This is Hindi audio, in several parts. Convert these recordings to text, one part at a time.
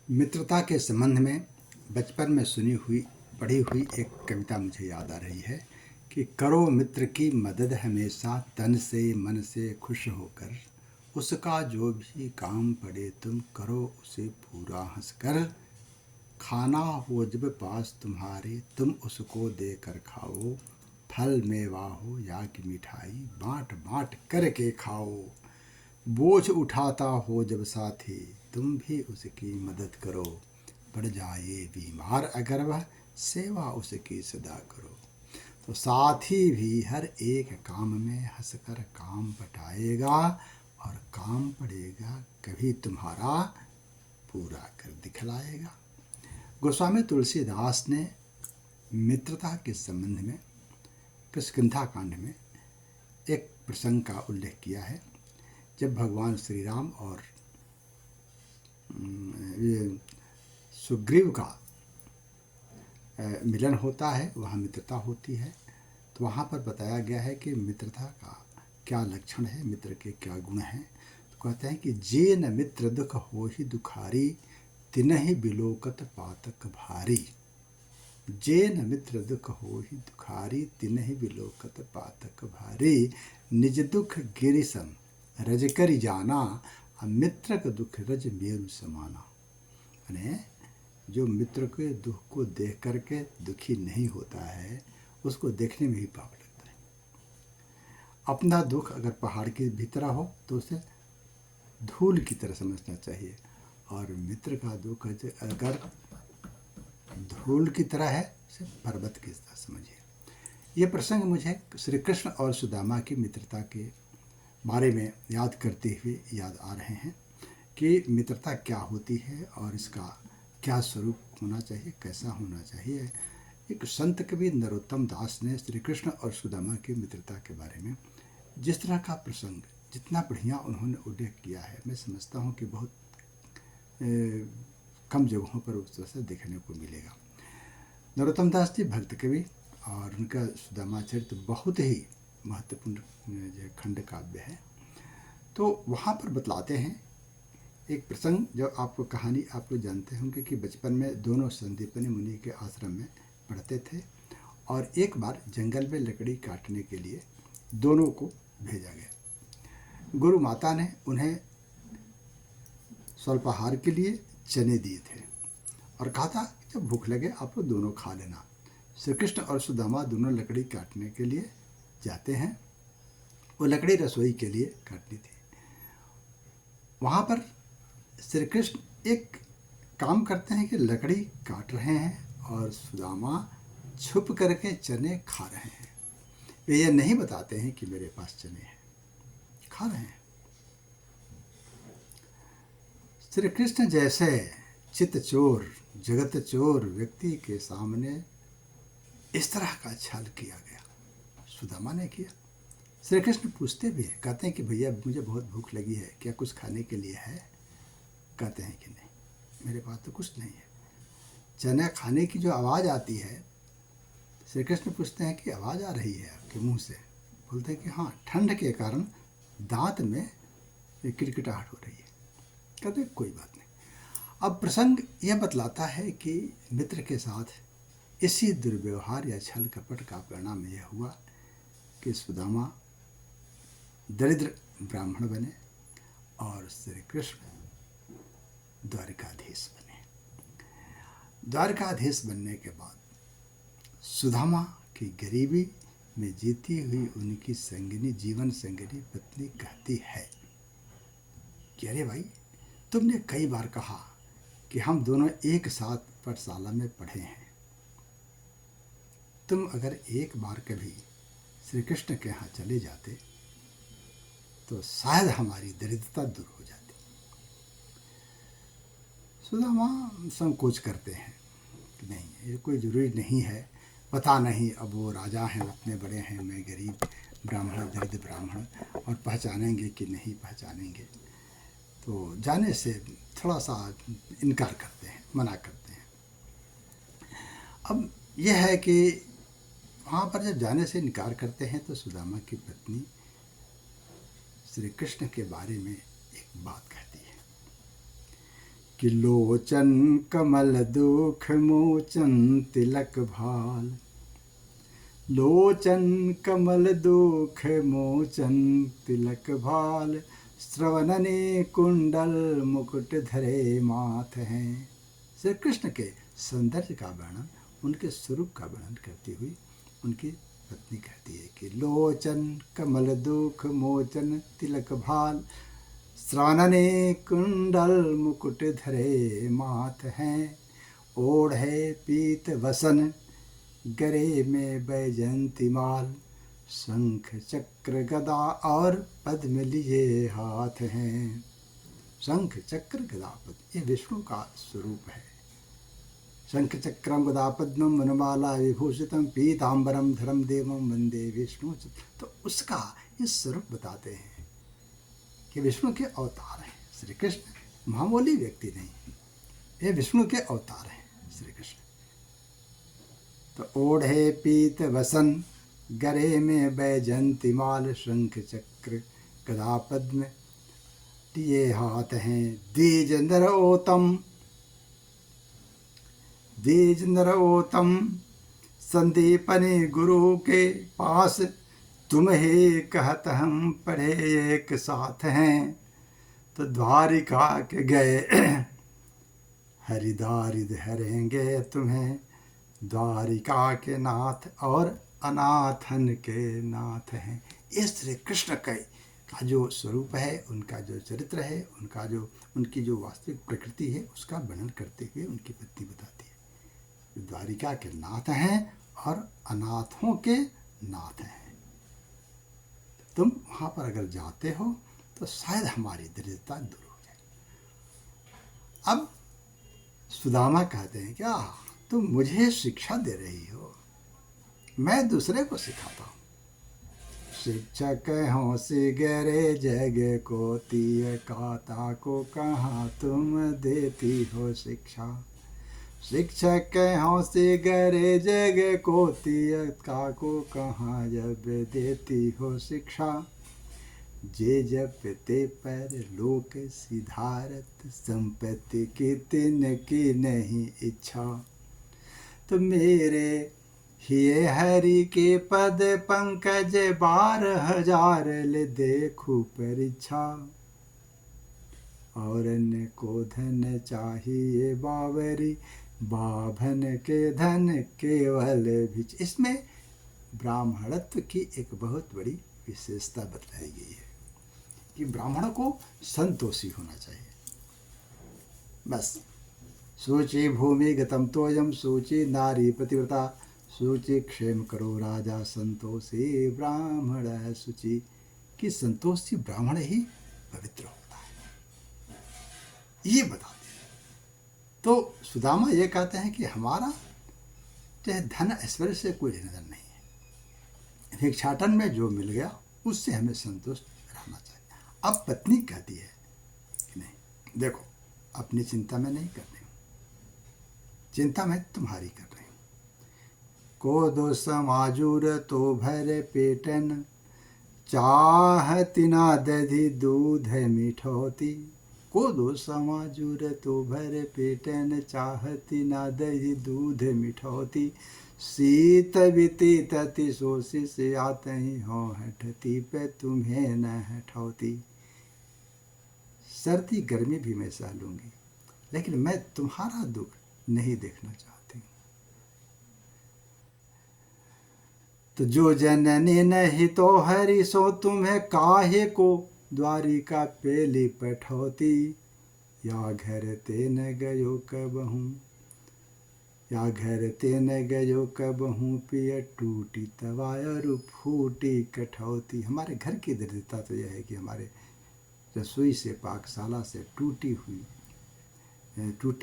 मित्रता के संबंध में बचपन में सुनी हुई पढ़ी हुई एक कविता मुझे याद आ रही है कि करो मित्र की मदद हमेशा तन से मन से खुश होकर, उसका जो भी काम पड़े तुम करो उसे पूरा हंसकर, खाना हो जब पास तुम्हारे तुम उसको देकर खाओ, फल मेवा हो या कि मिठाई बांट बांट करके खाओ, बोझ उठाता हो जब साथी तुम भी उसकी मदद करो, पड़ जाए बीमार अगर वह सेवा उसकी सदा करो, तो साथी भी हर एक काम में हंसकर काम बटाएगा और काम पड़ेगा कभी तुम्हारा पूरा कर दिखलाएगा। गोस्वामी तुलसीदास ने मित्रता के संबंध में किष्किंधा कांड में एक प्रसंग का उल्लेख किया है, जब भगवान श्री राम और सुग्रीव का मिलन होता है, वहाँ मित्रता होती है। तो वहाँ पर बताया गया है कि मित्रता का क्या लक्षण है, मित्र के क्या गुण हैं। तो कहते हैं कि जे न मित्र दुख हो ही दुखारी, तिनहि बिलोकत पातक भारी। जे न मित्र दुख हो ही दुखारी, तिनहि बिलोकत पातक भारी। निज दुख गिरिसम रज करि जाना, मित्र का दुख रज मेरु समाना। यानी जो मित्र के दुख को देख करके दुखी नहीं होता है, उसको देखने में ही पाप लगता है। अपना दुख अगर पहाड़ की भी तरह हो तो उसे धूल की तरह समझना चाहिए, और मित्र का दुख अगर धूल की तरह है उसे पर्वत की तरह समझिए। ये प्रसंग मुझे श्री कृष्ण और सुदामा की मित्रता के बारे में याद करते हुए याद आ रहे हैं कि मित्रता क्या होती है और इसका क्या स्वरूप होना चाहिए, कैसा होना चाहिए। एक संत कवि नरोत्तम दास ने श्री कृष्ण और सुदामा की मित्रता के बारे में जिस तरह का प्रसंग, जितना बढ़िया उन्होंने उल्लेख किया है, मैं समझता हूँ कि बहुत कम जगहों पर उस तरह से देखने को मिलेगा। नरोत्तम दास जी भक्त कवि, और उनका सुदामा चरित्र बहुत ही महत्वपूर्ण खंड काव्य है। तो वहाँ पर बतलाते हैं एक प्रसंग, जो आपको कहानी आप लोग जानते होंगे कि बचपन में दोनों संदीपनी मुनि के आश्रम में पढ़ते थे, और एक बार जंगल में लकड़ी काटने के लिए दोनों को भेजा गया। गुरु माता ने उन्हें स्वल्पाहार के लिए चने दिए थे और कहा था जब भूख लगे आप लोग दोनों खा लेना। श्री कृष्ण और सुदामा दोनों लकड़ी काटने के लिए जाते हैं। वो लकड़ी रसोई के लिए काटनी थी। वहाँ पर श्री कृष्ण एक काम करते हैं कि लकड़ी काट रहे हैं और सुदामा छुप करके चने खा रहे हैं। वे ये नहीं बताते हैं कि मेरे पास चने हैं, खा रहे हैं। श्री कृष्ण जैसे चित चोर जगत चोर व्यक्ति के सामने इस तरह का छल किया गया, सुदामा ने किया। श्री कृष्ण पूछते भी हैं, कहते हैं कि भैया मुझे बहुत भूख लगी है, क्या कुछ खाने के लिए है? कहते हैं कि नहीं, मेरे पास तो कुछ नहीं है। चना खाने की जो आवाज़ आती है, श्री कृष्ण पूछते हैं कि आवाज़ आ रही है आपके मुंह से? बोलते हैं कि हाँ, ठंड के कारण दांत में किटकिटाहट हो रही है। कहते हैं कोई बात नहीं। अब प्रसंग यह बतलाता है कि मित्र के साथ इसी दुर्व्यवहार या छल कपट का परिणाम यह हुआ कि सुदामा दरिद्र ब्राह्मण बने और श्री कृष्ण द्वारिकाधीश बने। द्वारिकाधीश बनने के बाद सुदामा की गरीबी में जीती हुई उनकी संगिनी, जीवन संगिनी पत्नी कहती है कि अरे भाई, तुमने कई बार कहा कि हम दोनों एक साथ पाठशाला में पढ़े हैं, तुम अगर एक बार कभी श्री कृष्ण के यहाँ चले जाते तो शायद हमारी दरिद्रता दूर हो जाती। सुदामा संकोच करते हैं कि नहीं, ये कोई ज़रूरी नहीं है, पता नहीं अब वो राजा हैं, उतने बड़े हैं, मैं गरीब ब्राह्मण, दरिद्र ब्राह्मण, और पहचानेंगे कि नहीं पहचानेंगे। तो जाने से थोड़ा सा इनकार करते हैं, मना करते हैं। अब यह है कि वहाँ पर जब जाने से इनकार करते हैं तो सुदामा की पत्नी श्री कृष्ण के बारे में एक बात कहती है कि लोचन कमल दुख मोचन तिलक भाल। लोचन कमल दुख मोचन तिलक भाल, श्रवणने कुंडल मुकुट धरे माथ हैं। श्री कृष्ण के सौंदर्य का वर्णन, उनके स्वरूप का वर्णन करती हुई उनकी पत्नी कहती है कि लोचन कमल दुख मोचन तिलक भाल, श्रवणने कुंडल मुकुट धरे माथ हैं। ओढ़े पीत वसन गरे में वैजयंती माल, शंख चक्र गदा और पद्म लिए हाथ हैं। शंख चक्र गदा पद्म, ये विष्णु का स्वरूप है। शंख चक्रम गदा पद्मम वनमाला विभूषितम पीताम्बरम धरम देवम वंदे विष्णु। तो उसका ये स्वरूप बताते हैं कि विष्णु के अवतार हैं श्री कृष्ण, मामूली व्यक्ति नहीं, ये विष्णु के अवतार हैं श्री कृष्ण। तो ओढ़े पीत वसन गरे में वैजयंती माल, शंख चक्र गदा पद्म लिए हाथ हैं। द्विज नरोत्तम, द्विज नरोत्तम संदीपने गुरु के पास, तुम्हें कहत हम पढ़े एक साथ हैं। तो द्वारिका के गए हरिदारिद हरेंगे तुम्हें, द्वारिका के नाथ और अनाथन के नाथ हैं। ये श्री कृष्ण का जो स्वरूप है, उनका जो चरित्र है, उनका जो उनकी जो वास्तविक प्रकृति है, उसका वर्णन करते हुए उनकी पत्नी बताती है द्वारिका के नाथ हैं और अनाथों के नाथ हैं। तुम वहाँ पर अगर जाते हो तो शायद हमारी दरिद्रता दूर हो जाए। अब सुदामा कहते हैं क्या तुम मुझे शिक्षा दे रही हो, मैं दूसरे को सिखाता हूँ। शिक्षक हों सिगरे जग को तीय काता को कहाँ तुम देती हो शिक्षा। शिक्षक हों सिगरे जग को तीय का को कहाँ जब देती हो शिक्षा। जे जपते पर लोक सिधारत, संपत्ति की तिन की नहीं इच्छा। तो मेरे हिये हरि के पद पंकज 12,000 ले देखूं परीक्षा। और अन्य को धन चाहिए बावरी, बाभन के धन केवल भिच। इसमें ब्राह्मणत्व की एक बहुत बड़ी विशेषता बतलाई गई है कि ब्राह्मण को संतोषी होना चाहिए। बस सूचि भूमि गतम तोयम, सूचि नारी पतिव्रता, सूचि क्षेम करो राजा संतोषी ब्राह्मण सूचि। कि संतोषी ब्राह्मण ही पवित्र होता है, ये बता दिया। तो सुदामा ये कहते हैं कि हमारा चाहे धन ऐश्वर्य से कोई लेना देना नहीं है, भिक्षाटन में जो मिल गया उससे हमें संतुष्ट रहना चाहिए। अब पत्नी कहती है कि नहीं देखो, अपनी चिंता में नहीं कर रही हूँ, चिंता मैं तुम्हारी कर रही हूँ। को दो समाजूर तो भर पेटन, चाहती ना दधी दूध मिठौती। को दो समाजूर तो भर पेटन, चाहती ना दही दूध मिठौती। शीत बीती तति सोसी से आते ही हो हठती, पे तुम्हें न हठौती। सर्दी गर्मी भी मैं सह लूँगी, लेकिन मैं तुम्हारा दुख नहीं देखना चाहती। तो जो जननी नहीं तो हरि, सो तुम्हें काहे को द्वारिका पेली पठौती। या घर ते न गयो कबहूँ, या घर ते न गयो कबहूँ, पिय टूटी तवायर फूटी कठौती। हमारे घर की दरिद्रता तो यह है कि हमारे रसोई से पाकशाला से टूटे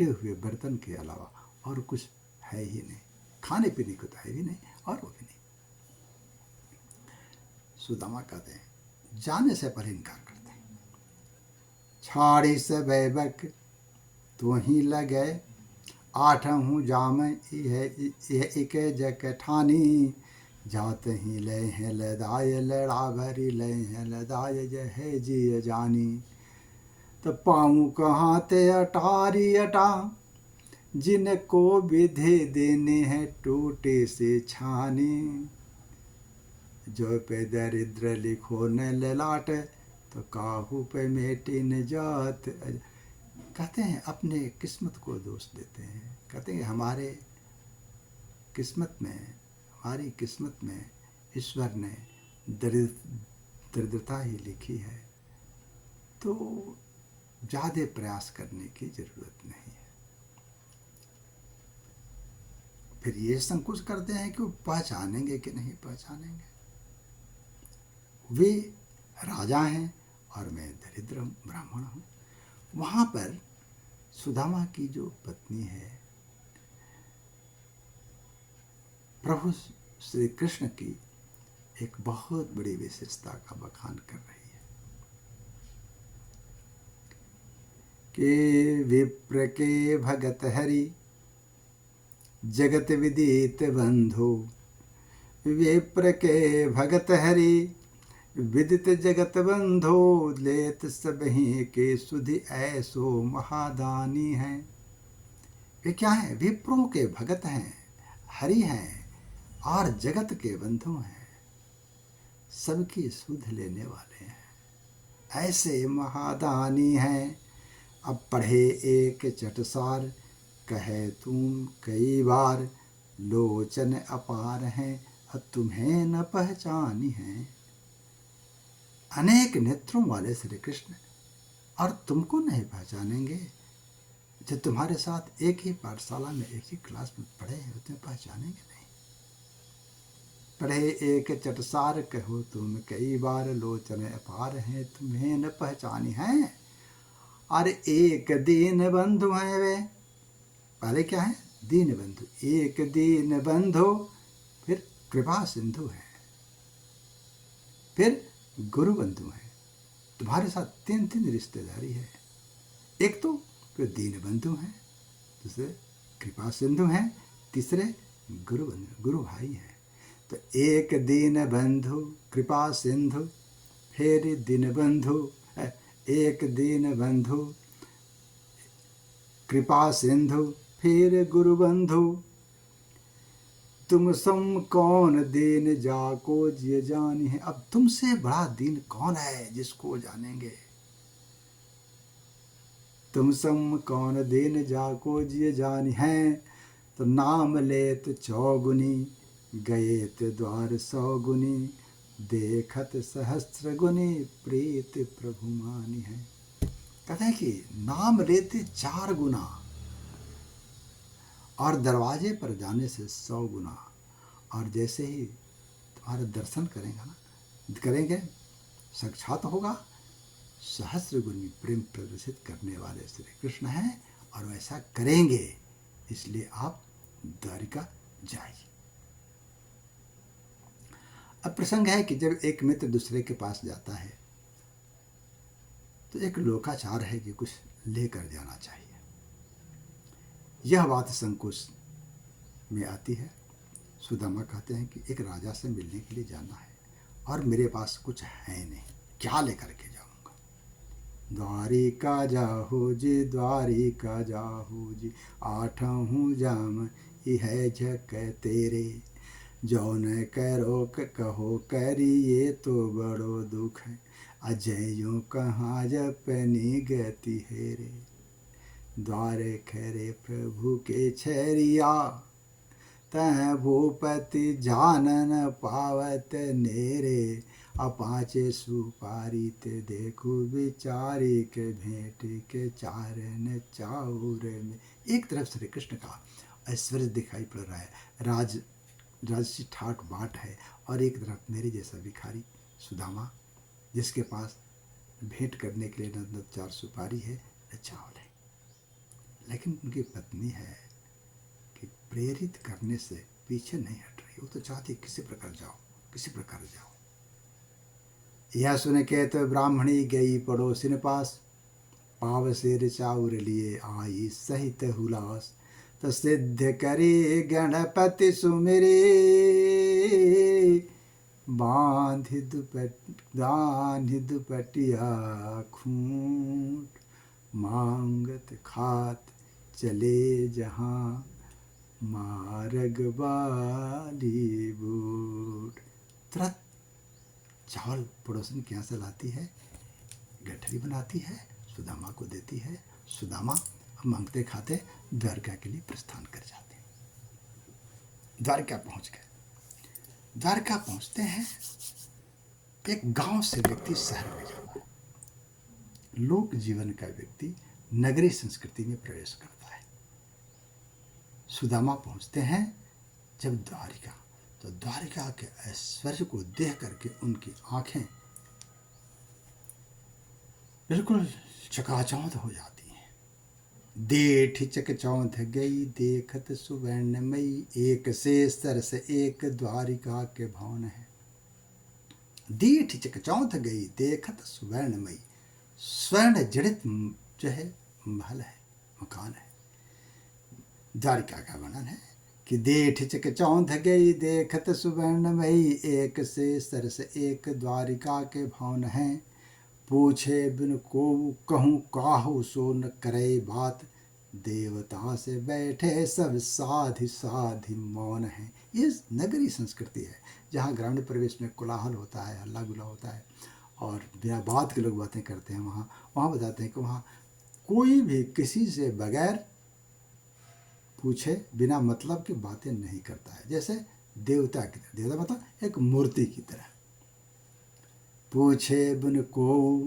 हुए बर्तन के अलावा और कुछ है ही नहीं, खाने पीने को तो है भी नहीं और वो भी नहीं। सुदामा कहते हैं जाने से पहले इनकार करते हैं। छाड़ी से बैबक तो ही लगे, 8 जाम एक जक ठानी। जाते ही ले हैं लदाय लड़ा भरी, ले हैं लदाय जय जी जानी। तो पाऊँ कहाँ ते अटारी अटा, जिनको विधि देने हैं टूटे से छाने। जो पे दरिद्र लिखो न ललाट, तो काहू पे मेटी न जात। कहते हैं अपने किस्मत को दोष देते हैं, कहते हैं हमारे किस्मत में, हमारी किस्मत में ईश्वर ने दरिद्रता ही लिखी है, तो ज़्यादा प्रयास करने की ज़रूरत नहीं है। फिर ये संकोच करते हैं कि वो पहचानेंगे कि नहीं पहचानेंगे। वे राजा हैं और मैं दरिद्र ब्राह्मण हूँ। वहाँ पर सुदामा की जो पत्नी है, प्रभु श्री कृष्ण की एक बहुत बड़ी विशेषता का बखान कर रही है कि विप्र के भगत हरि, जगत विदित बंधु। विप्र के भगत हरि, विदित जगत बंधो। लेत सबही के सुधि ऐसो महादानी है। वे क्या हैं? विप्रों के भगत हैं, हरि हैं और जगत के बंधु हैं, सबकी सुध लेने वाले हैं, ऐसे महादानी हैं। अब पढ़े एक चटसार, कहे तुम कई बार। लोचन अपार हैं, तुम्हें न पहचानी है। अनेक नेत्रों वाले श्री कृष्ण, और तुमको नहीं पहचानेंगे। जो तुम्हारे साथ एक ही पाठशाला में, एक ही क्लास में पढ़े हैं, तुम्हें पहचानेंगे नहीं। पढ़े एक चटसार, कहो तुम कई बार। लोचन अपार हैं, तुम्हें न पहचानी है। और एक दीन बंधु हैं वे। पहले क्या है? दीन बंधु। एक दीन बंधु, फिर कृपा सिंधु है, फिर गुरु बंधु है। तुम्हारे साथ तीन तीन रिश्तेदारी है। एक तो दीन बंधु हैं, दूसरे कृपा सिंधु हैं, तीसरे गुरु बंधु, गुरु भाई हैं। तो एक दीन बंधु कृपा सिंधु, फिर दीन बंधु, एक दीन बंधु कृपा सिंधु, फिर गुरु बंधु। तुम सम कौन दीन जाको जिय जानी है। अब तुमसे बड़ा दीन कौन है जिसको जानेंगे। तुम सम कौन दीन जाको जिय जानी है। तो नाम लेत चौगुनी, गएत द्वार सौगुनी। देखत सहस्त्र गुनी, प्रीत प्रभु मानी है। कहते हैं कि नाम लेते 4 गुना और दरवाजे पर जाने से 100 गुना। और जैसे ही तुम्हारा दर्शन करेंगे, साक्षात होगा, सहस्त्र गुनी प्रेम प्रदर्शित करने वाले श्री कृष्ण हैं और वैसा करेंगे। इसलिए आप द्वारिका जाइए। अब प्रसंग है कि जब एक मित्र दूसरे के पास जाता है तो एक लोकाचार है कि कुछ लेकर जाना चाहिए। यह बात संकोच में आती है। सुदामा कहते हैं कि एक राजा से मिलने के लिए जाना है और मेरे पास कुछ है नहीं, क्या लेकर के जाऊंगा। द्वारिका जाहो जी, द्वारिका जाहो जी। 8 जाम यह झक तेरे। जौन करो कहो करी, ये तो बड़ो दुख है। अजयो कहाँ जपनी गति हेरे। द्वारे खरे प्रभु के छैरिया, तह भूपति जानन पावत नेरे। अपाचे सुपारी ते देखू विचारी के भेंट के चारण चाउर में। एक तरफ श्री कृष्ण का ऐश्वर्य दिखाई पड़ रहा है, राजसी ठाट बाट है, और एक तरफ मेरे जैसा भिखारी सुदामा जिसके पास भेंट करने के लिए न 4 सुपारी है न चावल है। लेकिन उनकी पत्नी है कि प्रेरित करने से पीछे नहीं हट रही। वो तो चाहती किसी प्रकार जाओ, किसी प्रकार जाओ। यह सुन के तो ब्राह्मणी गई पड़ोसिन पास। पाव सिर चाउर लिए आई सहित हुलास। तो सिद्ध करी गणपति सुमिरे। बांध दुपटिया खूंट। मांगत खात चले जहाँ, मार्ग वाली बूट। तुरंत चावल पड़ोसन के यहाँ से लाती है, गठरी बनाती है, सुदामा को देती है। सुदामा मांगते खाते द्वारका के लिए प्रस्थान कर जाते हैं। द्वारका पहुंच गए। द्वारका पहुंचते हैं, एक गांव से व्यक्ति शहर में जाता है। लोक जीवन का व्यक्ति नगरीय संस्कृति में प्रवेश करता है। सुदामा पहुंचते हैं जब द्वारिका, तो द्वारिका के ऐश्वर्य को देख करके उनकी आंखें बिल्कुल चकाचौंध हो जाती हैं। देठ चकचौंध गई देखत सुवर्णमयी, एक से सरस एक द्वारिका के भवन है। देठ चकचौंध गई देखत सुवर्णमयी, स्वर्ण जड़ित जो है महल है, मकान है। द्वारिका का वर्णन है कि देठ चकचौंध गई देखत सुवर्णमयी, एक से सरस एक द्वारिका के भवन हैं। पूछे बिन को कहूँ काहू सो न करे बात, देवता से बैठे सब साधि साधि मौन है। ये नगरी संस्कृति है जहाँ ग्रामीण परिवेश में कोलाहल होता है, हल्ला गुल्ला होता है और बिना बात के लोग बातें करते हैं। वहाँ बताते हैं कि वहाँ कोई भी किसी से बगैर पूछे बिना मतलब की बातें नहीं करता है, जैसे देवता की तरह। देवता मतलब एक मूर्ति की तरह। पूछे बिन को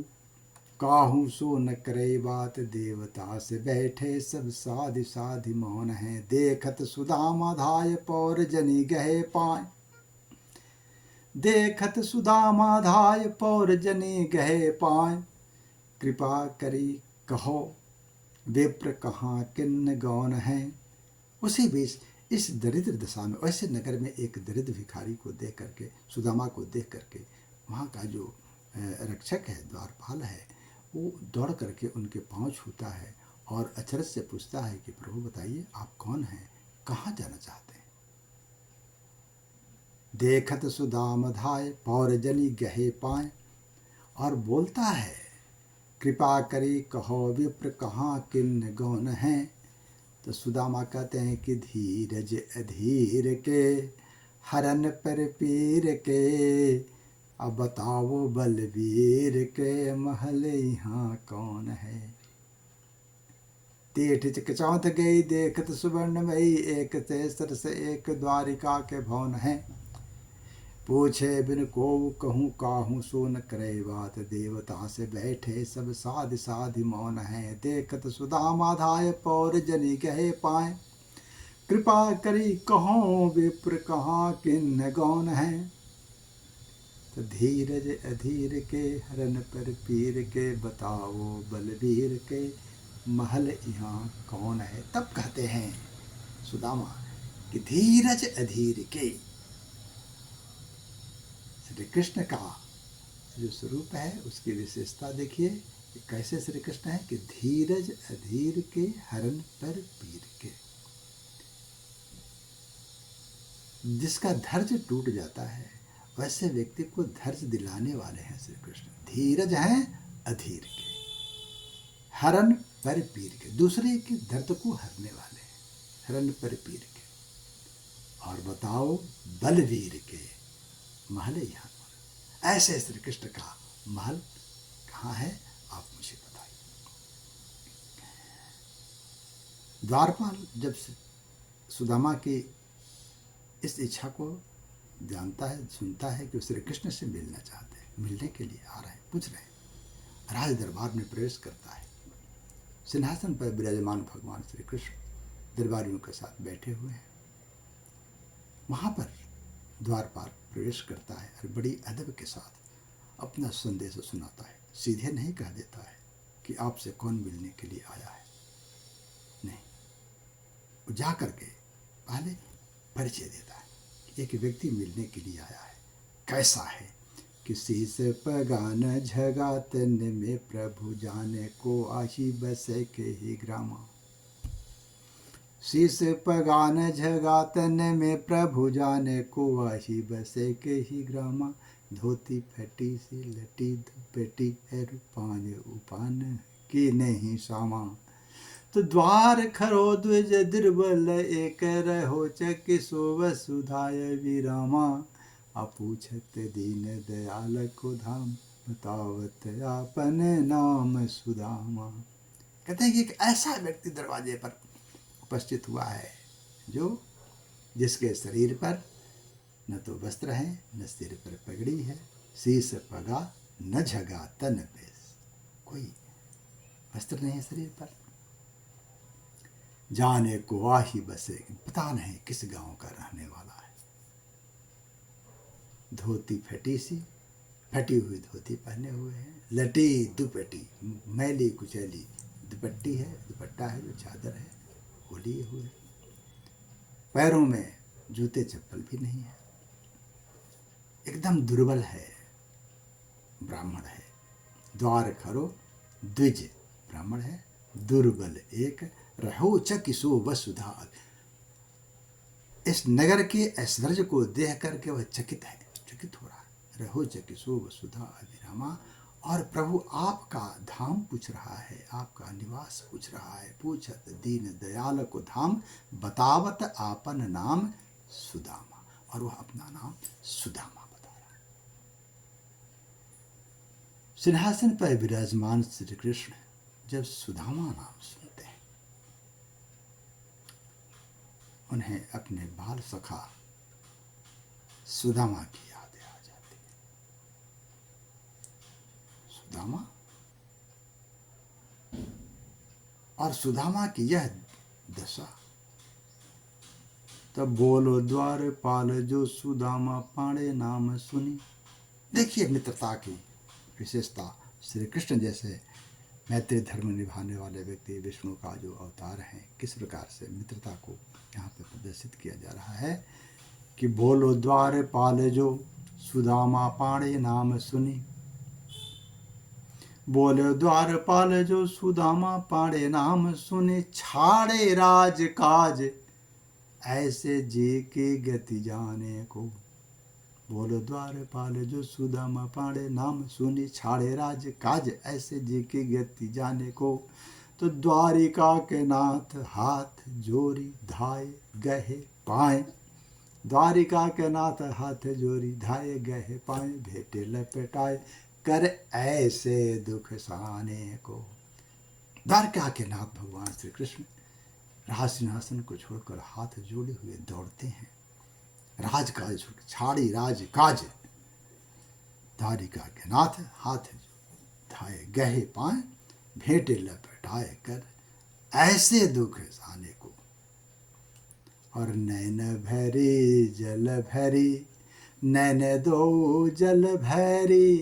काहू सो न करे बात, देवता से बैठे सब साधि साधि मौन है। देखत सुदामा धाय पौर जनी गहे पाए, देखत सुदामा धाय पौर जनी गहे पाए, कृपा करी कहो विप्र कहाँ किन्न गौन है। उसी बीच इस दरिद्र दशा में, वैसे नगर में एक दरिद्र भिखारी को देख करके, सुदामा को देख करके वहाँ का जो रक्षक है, द्वारपाल है, वो दौड़ करके उनके पांव छूता है और अचरज से पूछता है कि प्रभु बताइए आप कौन हैं, कहाँ जाना चाहते हैं। देखत सुदाम धाय पौर जनी गहे पाए, और बोलता है कृपा करी कहो विप्र कहाँ किन्न गौन है। तो सुदामा कहते हैं कि धीरज अधीर के हरन पर पीर के, अब बताओ बलवीर के महल यहाँ कौन है। देठ चकचौंध गई देखत सुवर्णमयी, एक से सरस एक द्वारिका के भवन है। पूछे बिन को कहूँ काहू सो न करे बात, देवता से बैठे सब साधि साधि मौन है। देखत सुदामा धाय पौर जनी कहे पाए, कृपा करी कहो विप्र कहाँ किन्न गौन है। तो धीरज अधीर के हरन पर पीर के, बताओ बलवीर के महल यहाँ कौन है। तब कहते हैं सुदामा कि धीरज अधीर के, श्री कृष्ण का जो स्वरूप है उसकी विशेषता देखिए कि कैसे श्री कृष्ण है कि धीरज अधीर के हरन पर पीर के। जिसका धैर्य टूट जाता है वैसे व्यक्ति को धैर्य दिलाने वाले हैं श्री कृष्ण। धीरज हैं अधीर के, हरन पर पीर के, दूसरे के दर्द को हरने वाले हैं, हरन पर पीर के। और बताओ बलवीर के महल यहाँ। ऐसे श्री कृष्ण का महल कहाँ है आप मुझे बताइए। द्वारपाल जब सुदामा की इस इच्छा को जानता है, सुनता है कि श्री कृष्ण से मिलना चाहते हैं, मिलने के लिए आ रहे हैं, पूछ रहे हैं, राज दरबार में प्रवेश करता है। सिंहासन पर विराजमान भगवान श्री कृष्ण दरबारियों के साथ बैठे हुए हैं। वहाँ पर द्वारपाल प्रवेश करता है और बड़ी अदब के साथ अपना संदेश सुनाता है। सीधे नहीं कह देता है कि आपसे कौन मिलने के लिए आया है, नहीं, वो जा करके पहले परिचय देता है कि एक व्यक्ति मिलने के लिए आया है। कैसा है कि शीस पगान झगातन में प्रभु जाने को आशी बसे के ही ग्रामा। शीस पगान झगातन में प्रभु जाने को आशी बसे के ही ग्रामा। धोती फटी सी लटी दुपटी है रूपान उपान की नहीं सामा। तो द्वार खरो द्विज दुर्बल एक रहो चकि सो वसुधाय विरामा। अपूछत दीन दयाल को धाम बतावत आपन नाम सुदामा। कहते हैं कि एक ऐसा व्यक्ति दरवाजे पर उपस्थित हुआ है जो जिसके शरीर पर न तो वस्त्र है, न सिर पर पगड़ी है, शीस पगा न झगा तन पे, कोई वस्त्र नहीं है शरीर पर। जाने को आही बसे, पता नहीं किस गांव का रहने वाला है। धोती फटी हुई धोती पहने हुए है, लटी दुपट्टी मैली कुचैली दुपट्टी है, दुपट्टा है जो चादर है वो लिए हुए। पैरों में जूते चप्पल भी नहीं है, एकदम दुर्बल है, ब्राह्मण है। द्वार खरो द्विज, ब्राह्मण है, दुर्बल एक रहो चकिसो वसुधा। इस नगर के ऐश्वर्य को देख करके वह चकित हो रहा है। रहो चकिसो वसुधा अभिरामा। और प्रभु आपका धाम पूछ रहा है, आपका निवास पूछ रहा है। पूछत दीन दयाल को धाम बतावत आपन नाम सुदामा। और वह अपना नाम सुदामा बता रहा है। सिंहासन पर विराजमान श्री कृष्ण जब सुदामा नाम सुनते हैं, उन्हें अपने बाल सखा सुदामा की याद आ जाती है। सुदामा और सुदामा की यह दशा। तब बोलो द्वारपाल जो सुदामा पाणे नाम सुनी। देखिए मित्रता की विशेषता। श्री कृष्ण जैसे मैत्री धर्म निभाने वाले व्यक्ति, विष्णु का जो अवतार हैं, किस प्रकार से मित्रता को यहाँ पर प्रदर्शित किया जा रहा है कि बोलो द्वारपाल जो सुदामा पाणे नाम सुनी। बोलो द्वारपाल जो सुदामा पाणे नाम सुनी। छाड़े राज काज ऐसे जी की गति जाने को। बोलो द्वारपाल जो सुदामा पाणे नाम सुनी। छाड़े राज काज ऐसे जी की गति जाने को। तो द्वारिका के नाथ हाथ जोरी धाये गहे पाए। द्वारिका के नाथ हाथ जोरी धाये गहे पाए। भेटे लपेटाए कर ऐसे दुख साने को। द्वारका के नाथ भगवान श्री कृष्ण राज सिंहासन को छोड़कर हाथ जोड़े हुए दौड़ते हैं। राजकाज छोड़, छाड़ी राज काज। द्वारिका के नाथ हाथ धाये गहे पाए। भेंटे लपेटाए कर ऐसे दुख साने को। और नैन भरी जल भरी, नैन दो जल भरी,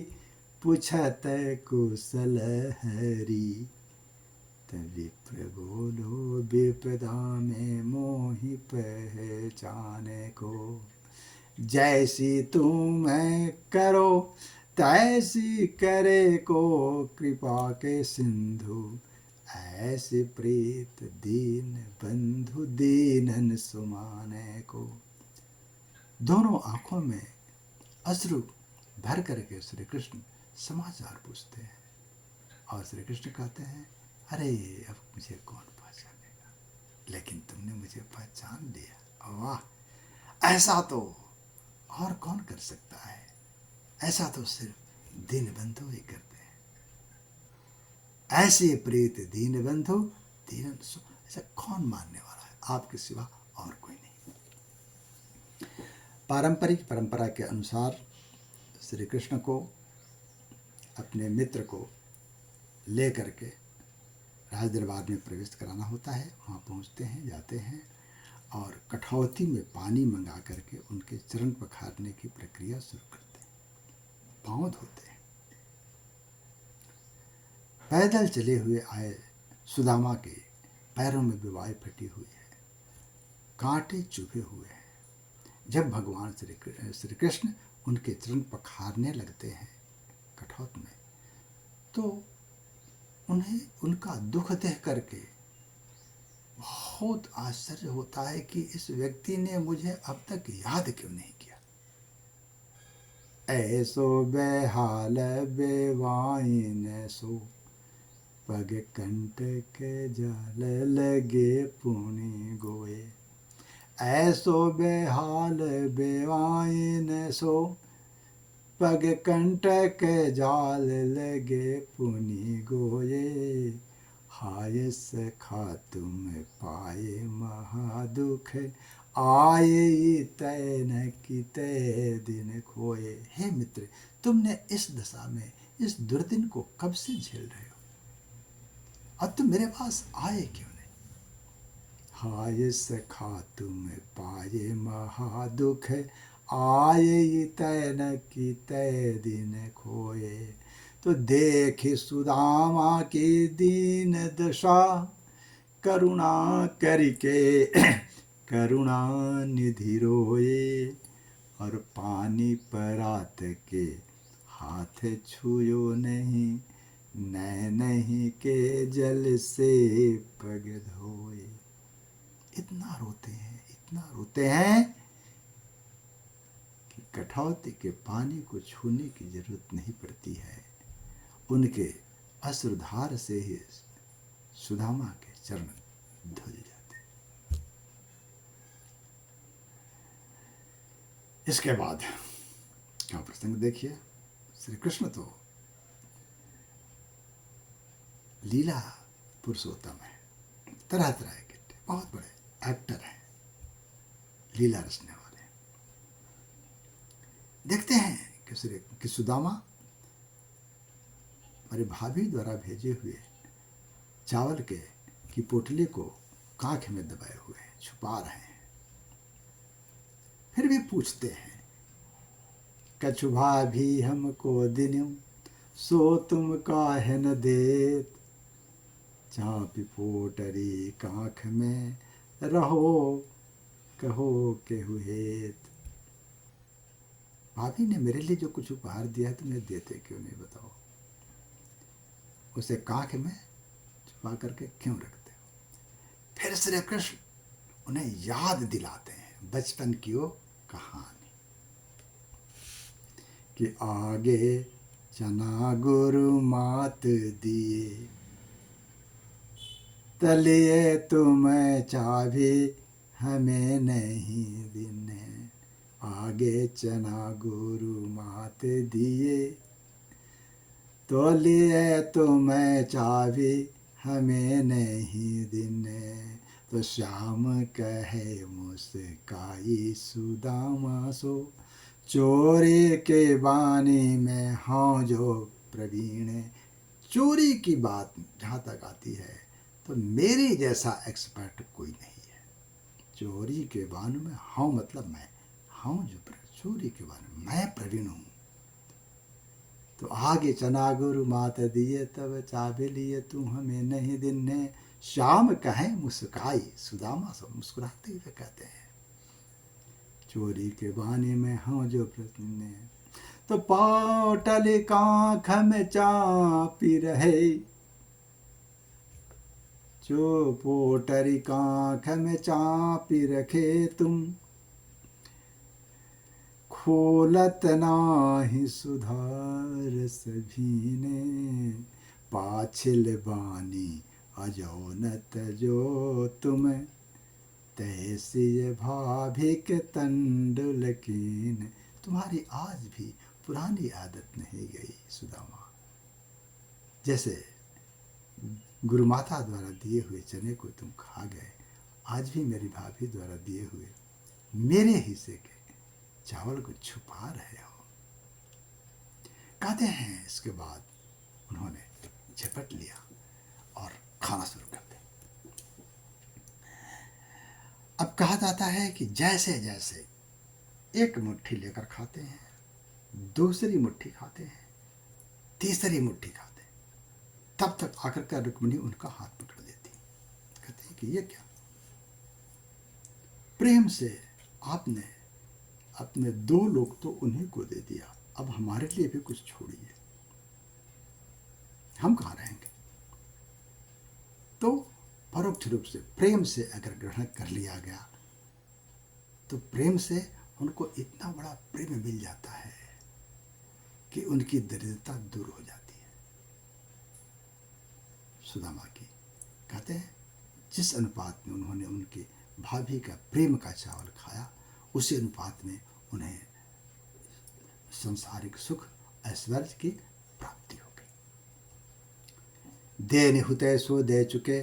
पूछत कुशल हरी। विप्र बोलो विपदा में मोहि पहचाने को। जैसी तुम करो तैसी करे को, कृपा के सिंधु ऐसे प्रीत दीन बंधु दीनन सुमाने को। दोनों आंखों में अश्रु भर करके श्री कृष्ण समाचार पूछते हैं। और श्री कृष्ण कहते हैं, अरे अब मुझे कौन पहचानेगा, लेकिन तुमने मुझे पहचान लिया। वाह, ऐसा तो और कौन कर सकता है। ऐसा तो सिर्फ दीन बंधु ही करते हैं। ऐसे प्रीत दीन बंधु दीन, ऐसा कौन मानने वाला है आपके सिवा और कोई नहीं। पारंपरिक परंपरा के अनुसार श्री कृष्ण को अपने मित्र को ले करके राज दरबार में प्रवेश कराना होता है। वहाँ पहुँचते हैं, जाते हैं और कठौती में पानी मंगा करके उनके चरण पखारने की प्रक्रिया शुरू करते हैं। पाँव धोते हैं। पैदल चले हुए आए सुदामा के पैरों में बीवाई फटी हुई है, कांटे चुभे हुए हैं। जब भगवान श्री कृष्ण उनके चरण पखारने लगते हैं कठौत में, तो उन्हें उनका दुख देख करके बहुत आश्चर्य होता है कि इस व्यक्ति ने मुझे अब तक याद क्यों नहीं किया। ऐसो बेहाल बेवाइन सो, पग कंटक जाल लगे पुनि गोए। ऐसो बेहाल बेवाइन सो, पग कंटक जाल लगे पुनि गोए। हाय सखा तुम पाए महादुख, आए तय न कि तय दिन खोए। हे मित्र, तुमने इस दशा में इस दुर्दिन को कब से झेल रहे हो, अब तुम मेरे पास आए क्यों नहीं? हाय सखा तुम पाए महादुख, आए तय न कि तय दिन खोए। तो देखी सुदामा की दीन दशा, करुणा करके करुणा निधि रोए। और पानी परात के हाथ छुयो नहीं, नहीं के जल से पग धोए। इतना रोते हैं कि कठौती के पानी को छूने की जरूरत नहीं पड़ती है। उनके अश्रुधार से ही सुदामा के चरण धुल जाते। इसके बाद क्या प्रसंग देखिए। श्री कृष्ण तो लीला पुरुषोत्तम है, तरह तरह के बहुत बड़े एक्टर हैं, लीला रचने वाले। देखते हैं कि सुदामा हमारे भाभी द्वारा भेजे हुए चावल की पोटली को कांख में दबाए हुए हैं, छुपा रहे हैं। फिर भी पूछते हैं, कछु भाभी हमको दिन्यु, सो तुम काहे न देत। चापी पोटरी कांख में रहो, कहो केहू हेत। भाभी ने मेरे लिए जो कुछ उपहार दिया है तुम्हें देते क्यों नहीं, बताओ। उसे कांख में छुपा करके क्यों रखते हो? फिर श्री कृष्ण उन्हें याद दिलाते हैं बचपन की वो कहानी कि आगे चना गुरु मात दिए, तलिए तुम चाभी हमें नहीं दिने। आगे चना गुरु मात दिए, तो लिए तुम चाभी हमें नहीं दिने। तो श्याम कहे मुस्काई सुदामा सो, चोरी के बानी में हाँ जो प्रवीण। चोरी की बात जहाँ तक आती है तो मेरे जैसा एक्सपर्ट कोई नहीं है। चोरी के बानों में हाँ मतलब मैं हाँ जो चोरी के बानों में मैं प्रवीण हूँ। तो आगे चना गुरु मात दिए, तब चाबी लिए तू हमें नहीं दिने। श्याम कहे मुस्काई, सुदामा सब मुस्कुराते हुए कहते हैं, चोरी के बहाने में हाँ जो प्रश्न। तो पाटल कांख में चापी रहे, जो पोटरी कांख में चापी रखे तुम। खोलत नाही सुधार सभी ने, पाछिल बानी अजौनत जो तुम। तैसी भाभिक तंडुल कीन। तुम्हारी आज भी पुरानी आदत नहीं गई सुदामा। जैसे गुरु माता द्वारा दिए हुए चने को तुम खा गए, आज भी मेरी भाभी द्वारा दिए हुए मेरे हिस्से के चावल को छुपा रहे हो। कहते हैं इसके बाद उन्होंने झपट लिया और खाना शुरू कर दिया। अब कहा जाता है कि जैसे जैसे एक मुट्ठी लेकर खाते हैं, दूसरी मुट्ठी खाते हैं, तीसरी मुट्ठी खाते हैं, तब तक आकर कर रुक्मिणी उनका हाथ पकड़ लेती। कहते हैं कि ये क्या, प्रेम से आपने अपने 2 लोग तो उन्हीं को दे दिया, अब हमारे लिए भी कुछ छोड़िए, हम कहाँ रहेंगे। तो परोक्ष रूप से प्रेम से अगर ग्रहण कर लिया गया तो प्रेम से उनको इतना बड़ा प्रेम मिल जाता है कि उनकी दरिद्रता दूर हो जाती है। सुदामा की। कहते हैं जिस अनुपात में उन्होंने उनके भाभी का प्रेम का चावल खाया, उसी अनुपात में उन्हें संसारिक सुख ऐश्वर्य की प्राप्ति हो गई। दे निहुते सो दे चुके,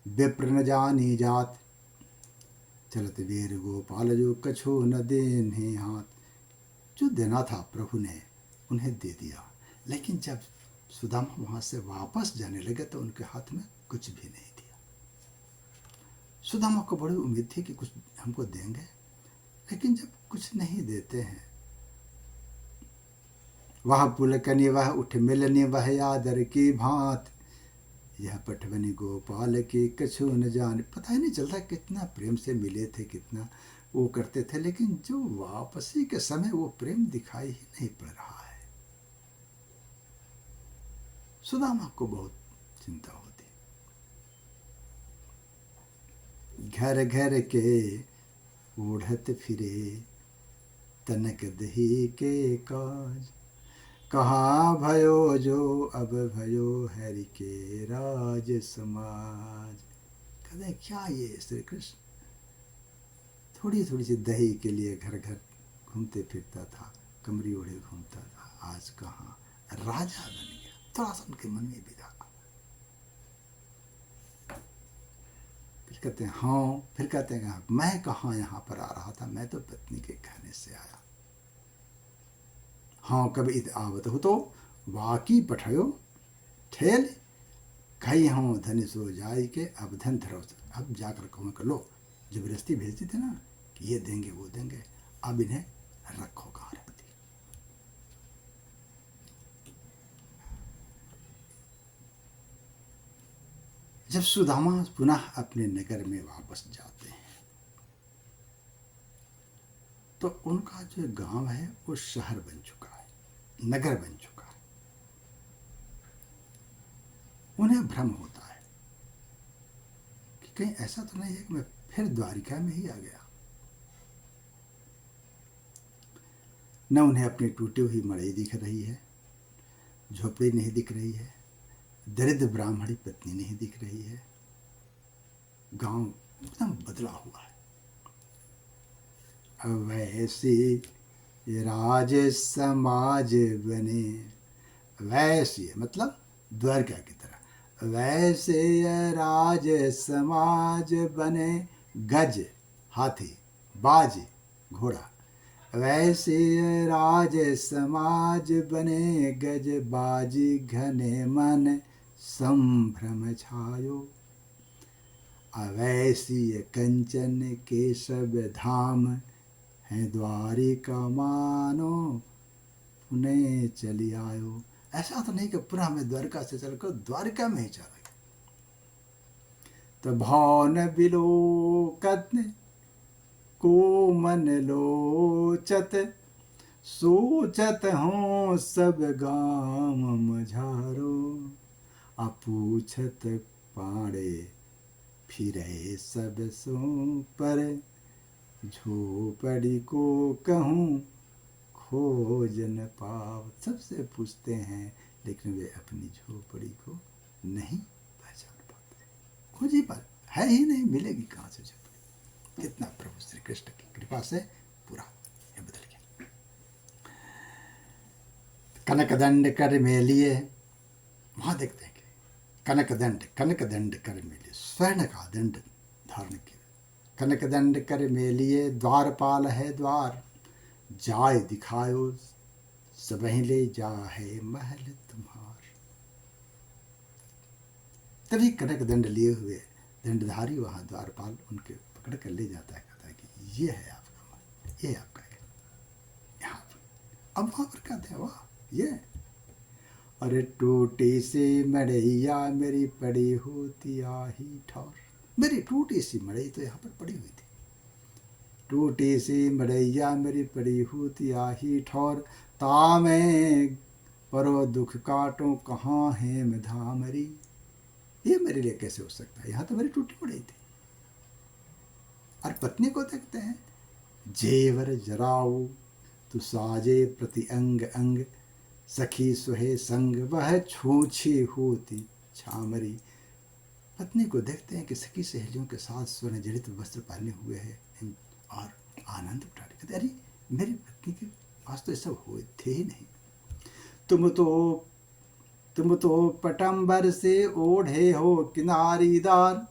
विप्र न जानी जात, चलत वीर गोपाल जो कछो न देने हाथ। जो देना था प्रभु ने उन्हें दे दिया, लेकिन जब सुदामा वहां से वापस जाने लगे तो उनके हाथ में कुछ भी नहीं दिया। सुदामा को बड़ी उम्मीद थी कि कुछ हमको देंगे, लेकिन जब कुछ नहीं देते हैं, वह पुलकनी वह उठ मिलनी वह आदर की भांत, यह पटवनी गोपाल की कछु न जाने। पता ही नहीं चलता कितना प्रेम से मिले थे, कितना वो करते थे, लेकिन जो वापसी के समय वो प्रेम दिखाई ही नहीं पड़ रहा है। सुदामा को बहुत चिंता होती। घर घर के ओढ़त फिरे, तनक दही के काज, कहाँ भयो जो अब भयो हरि के राज समाज। कहते हैं क्या ये श्री कृष्ण थोड़ी थोड़ी सी दही के लिए घर घर घूमते फिरता था, कमरी ओढ़े घूमता था, आज कहाँ राजा बन गया। थोड़ा सा उनके मन में भी था। फिर कहते हैं हाँ, फिर कहते हैं मैं कहाँ यहाँ पर आ रहा था, मैं तो पत्नी के कहने से आया। हाँ कभी इत आवत हो तो वाकी पठयो ठेल, कही हूँ धन सो जाय के अब धन धरो। अब जाकर कहूँ कर लो, जबरदस्ती भेजती थे ना कि ये देंगे वो देंगे, अब इन्हें रखो कहाँ रख दी। जब सुदामा पुनः अपने नगर में वापस जाते हैं तो उनका जो गांव है वो शहर बन चुका है, नगर बन चुका है। उन्हें भ्रम होता है कि कहीं ऐसा तो नहीं है कि मैं फिर द्वारिका में ही आ गया। न उन्हें अपनी टूटी हुई मड़ई दिख रही है, झोपड़ी नहीं दिख रही है, दरिद्र ब्राह्मणी पत्नी नहीं दिख रही है। गांव एकदम बदला हुआ है। वैसी राज समाज बने, वैसे मतलब द्वारका की तरह, वैसे राज समाज बने, गज हाथी, बाज घोड़ा, वैसे राज समाज बने, गज बाजी घने मन संभ्रम छायो। अवैसी कंचन केशव धाम है द्वारिका मानो पुणे चली आयो। ऐसा तो नहीं कि पुनः मैं द्वारका से चलकर द्वारिका में ही चला गया। तो भौन बिलोकत को मन लोचत, सोचत हो सब गाम मझारो। अपूछत पाड़े फिरे सब सो पर, झोपड़ी को कहूँ खोज न पाव। सबसे पूछते हैं लेकिन वे अपनी झोपड़ी को नहीं पहचान पाते। खोज ही पर है ही नहीं, मिलेगी कहाँ से झोपड़ी। कितना प्रभु श्री कृष्ण की कृपा से पूरा ये बदल गया। कनक दंड कर मेलिए, वहां देखते हैं कि कनक दंड कर मेलिए, स्वर्ण का दंड धारण किया। कनक दंड कर मेलिए, द्वारपाल है द्वार, जाय दिखायो सबहि ले जा है महल तुम्हार। तभी कनक दंड लिए हुए दंडधारी वहां द्वारपाल उनके पकड़ कर ले जाता है, कहता है कि ये है आपका महल, ये आपका है यहाँ पर। अब वहां पर कहते हैं वाह ये, अरे टूटी सी मड़ैया मेरी पड़ी होती आही ठौर। मेरी टूटी सी मड़ई तो यहाँ पर पड़ी हुई थी। टूटी सी मड़ैया मेरी पड़ी होती आही ठौर, तामें परो दुख काटो कहाँ है मैं धामरी। ये मेरे लिए कैसे हो सकता है, यहाँ तो मेरी टूटी मड़ई थी। और पत्नी को देखते हैं, जेवर जराऊ तू साजे प्रति अंग अंग, सखी सुहे संग वह छूछी होती छामरी। पत्नी को देखते हैं कि सखी सहेलियों के साथ स्वर्ण जड़ित वस्त्र पहने हुए है और आनंद उठा रहे। कहते अरे मेरी पत्नी के पास तो ये सब हुए थे ही नहीं। तुम तो पटंबर से ओढ़े हो किनारीदार,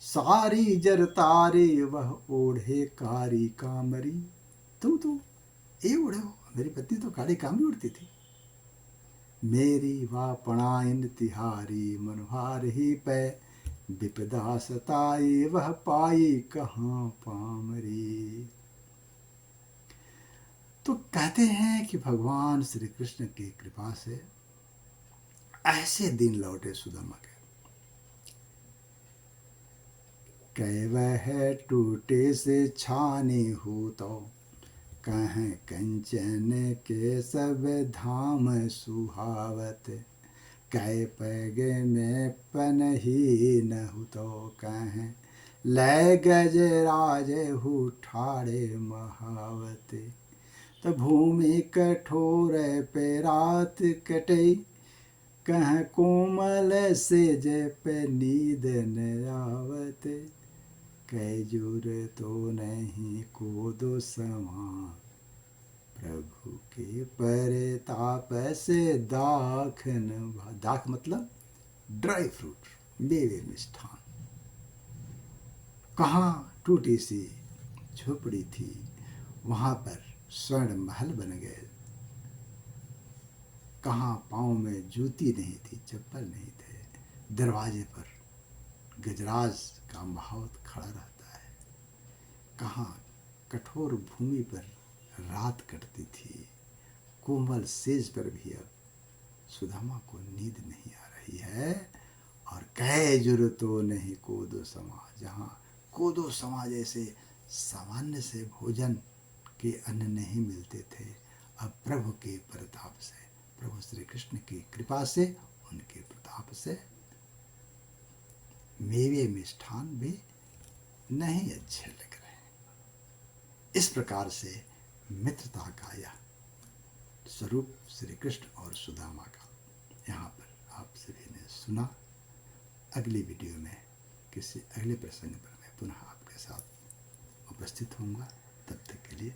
सारी जर तारे वह ओढ़े कारी कामरी। तुम तो ये ओढ़े हो, मेरी पत्नी तो काली कामरी उड़ती थी। मेरी वा पणाइन तिहारी मनोहार ही पे, विपदा सताई वह पाई कहाँ पामरी। तो कहते हैं कि भगवान श्री कृष्ण की कृपा से ऐसे दिन लौटे सुदामा के, कह वह टूटे से छाने हो तो, कहें कंचन के सब धाम सुहावत, कै पैग में पनही न हो तो, कहें लय गज राज हु ठाड़े महावत। तो भूमि कठोर पे रात कटे, कह कोमल से जय पे नींद न आवत, कैजुर तो नहीं को दो समा, प्रभु के परताप से दाख न। दाख मतलब ड्राई फ्रूट, मेवे मिष्ठान। कहाँ टूटी सी झोपड़ी थी, वहाँ पर स्वर्ण महल बन गए। कहाँ पाँव में जूती नहीं थी, चप्पल नहीं थे, दरवाजे पर गजराज का महावत खड़ा रहता है। कहाँ कठोर भूमि पर रात कटती थी, कोमल सेज पर भी अब सुदामा को नींद नहीं आ रही है। और कह जुरतो नहीं कोदो समा, जहाँ कोदो समा जैसे सामान्य से भोजन के अन्न नहीं मिलते थे, अब प्रभु के प्रताप से, प्रभु श्री कृष्ण की कृपा से, उनके प्रताप से मेवे मिष्ठान भी नहीं अच्छे लग रहे। इस प्रकार से मित्रता का यह स्वरूप श्री कृष्ण और सुदामा का यहाँ पर आप सभी ने सुना। अगली वीडियो में किसी अगले प्रसंग पर मैं पुनः आपके साथ उपस्थित होऊंगा। तब तक के लिए